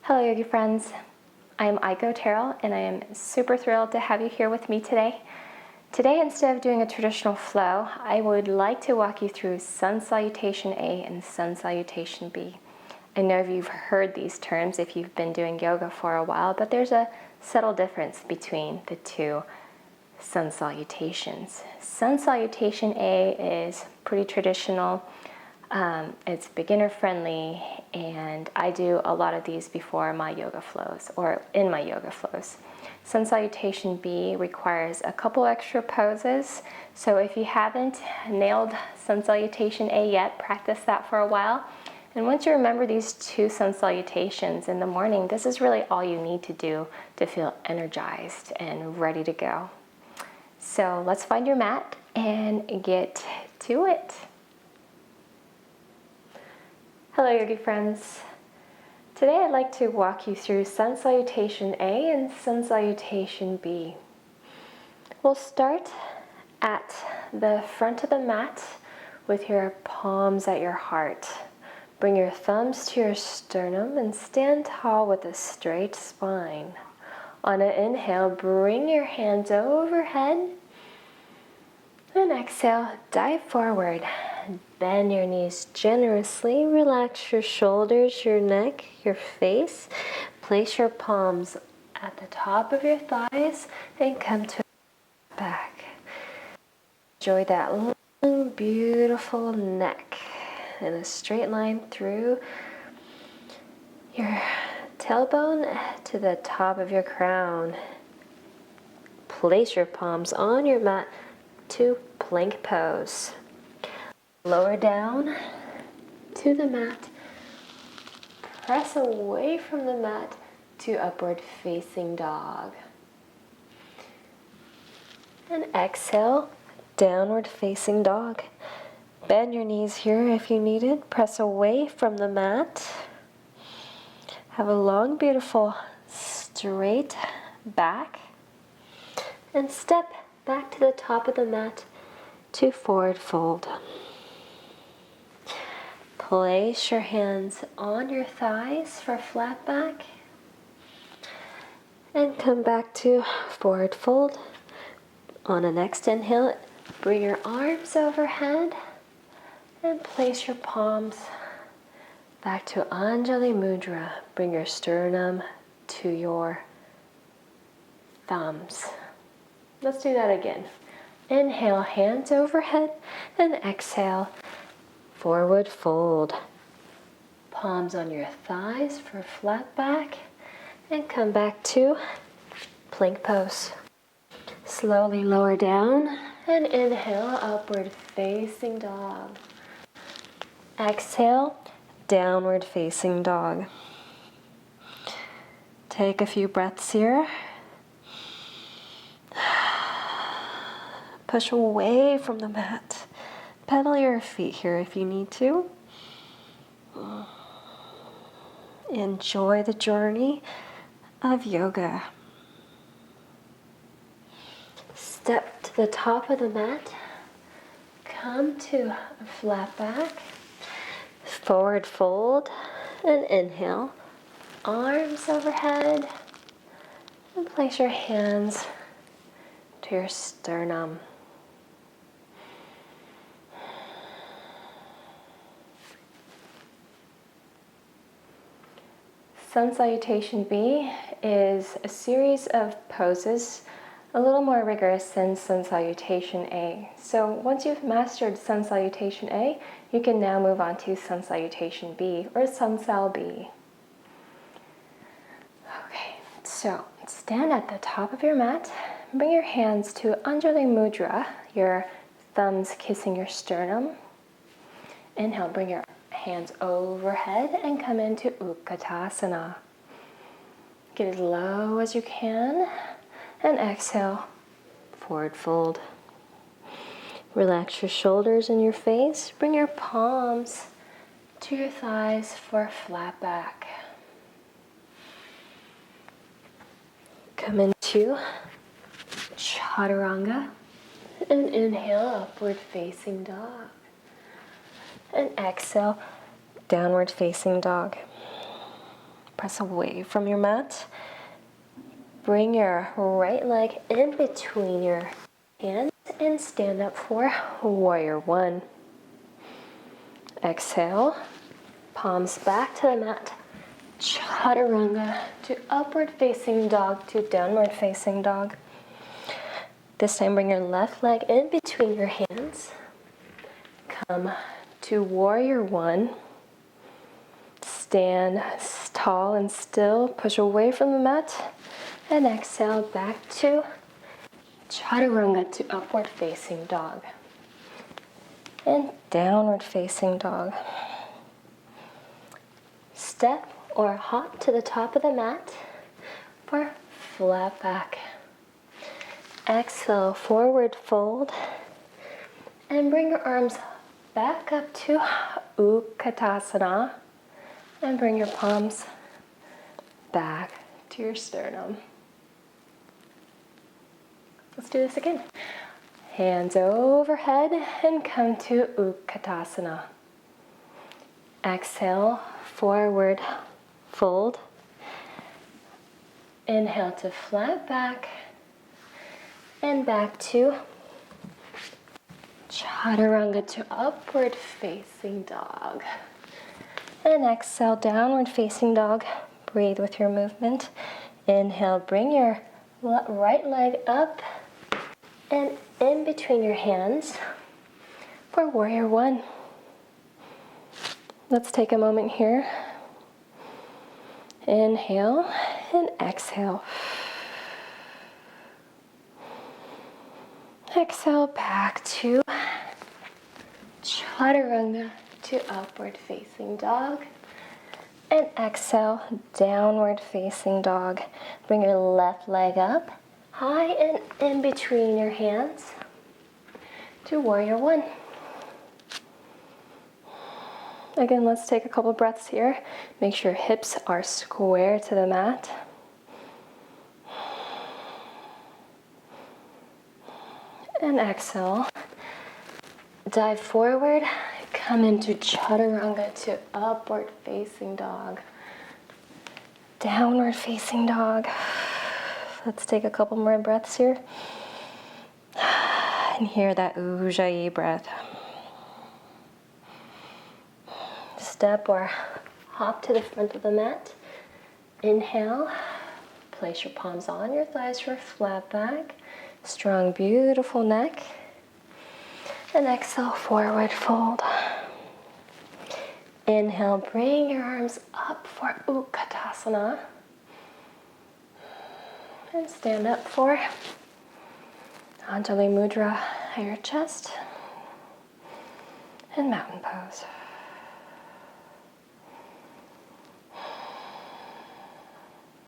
Hello yogi friends, I am Aiko Terrell and I am super thrilled to have you here with me today. Today, instead of doing a traditional flow, I would like to walk you through Sun Salutation A and Sun Salutation B. I know you've heard these terms if you've been doing yoga for a while, but there's a subtle difference between the two Sun Salutations. Sun Salutation A is pretty traditional. It's beginner friendly, and I do a lot of these before my yoga flows or in my yoga flows. Sun Salutation B requires a couple extra poses, so if you haven't nailed Sun Salutation A yet, practice that for a while. And once you remember these two Sun Salutations in the morning, this is really all you need to do to feel energized and ready to go. So let's find your mat and get to it. Hello yogi friends. Today I'd like to walk you through Sun Salutation A and Sun Salutation B. We'll start at the front of the mat with your palms at your heart. Bring your thumbs to your sternum and stand tall with a straight spine. On an inhale, bring your hands overhead. And exhale, dive forward. Bend your knees generously. Relax your shoulders, your neck, your face. Place your palms at the top of your thighs and come to back. Enjoy that long, beautiful neck in a straight line through your tailbone to the top of your crown. Place your palms on your mat to plank pose. Lower down to the mat. Press away from the mat to upward facing dog. And exhale, downward facing dog. Bend your knees here if you need it. Press away from the mat. Have a long, beautiful, straight back. And step back to the top of the mat to forward fold. Place your hands on your thighs for flat back. And come back to forward fold. On the next inhale, bring your arms overhead and place your palms back to Anjali Mudra. Bring your sternum to your thumbs. Let's do that again. Inhale, hands overhead, and exhale, forward fold. Palms on your thighs for flat back, and come back to plank pose. Slowly lower down, and inhale, upward facing dog. Exhale, downward facing dog. Take a few breaths here. Push away from the mat. Pedal your feet here if you need to. Enjoy the journey of yoga. Step to the top of the mat. Come to a flat back. Forward fold and inhale. Arms overhead. And place your hands to your sternum. Sun Salutation B is a series of poses a little more rigorous than Sun Salutation A. So once you've mastered Sun Salutation A, you can now move on to Sun Salutation B or Sun Sal B. Okay, so stand at the top of your mat. Bring your hands to Anjali Mudra, your thumbs kissing your sternum. Inhale, bring your hands overhead and come into Utkatasana. Get as low as you can and exhale, forward fold. Relax your shoulders and your face. Bring your palms to your thighs for flat back. Come into Chaturanga and inhale, upward facing dog. And exhale, downward facing dog. press away from your mat. Bring your right leg in between your hands and stand up for warrior one. Exhale, palms back to the mat. Chaturanga to upward facing dog to downward facing dog. This time bring your left leg in between your hands. Come to warrior one. Stand tall and still, push away from the mat, and exhale back to chaturanga to upward facing dog. And downward facing dog. Step or hop to the top of the mat for flat back. Exhale, forward fold, and bring your arms back up to Utkatasana, and bring your palms back to your sternum. Let's do this again. Hands overhead and come to Utkatasana. Exhale, forward fold. Inhale to flat back and back to chaturanga to upward facing dog. And exhale, downward facing dog. Breathe with your movement. Inhale, bring your right leg up and in between your hands for warrior one. Let's take a moment here. Inhale and exhale. Exhale back to chaturanga to upward facing dog. And exhale, downward facing dog. Bring your left leg up, high and in between your hands to warrior one. Again, let's take a couple breaths here. Make sure hips are square to the mat. And exhale. Dive forward. Come into chaturanga to upward facing dog. Downward facing dog. Let's take a couple more breaths here. And hear that Ujjayi breath. Step or hop to the front of the mat. Inhale. Place your palms on your thighs for flat back. Strong, beautiful neck. And exhale, forward fold. Inhale, bring your arms up for Utkatasana. And stand up for Anjali Mudra, higher chest, and mountain pose.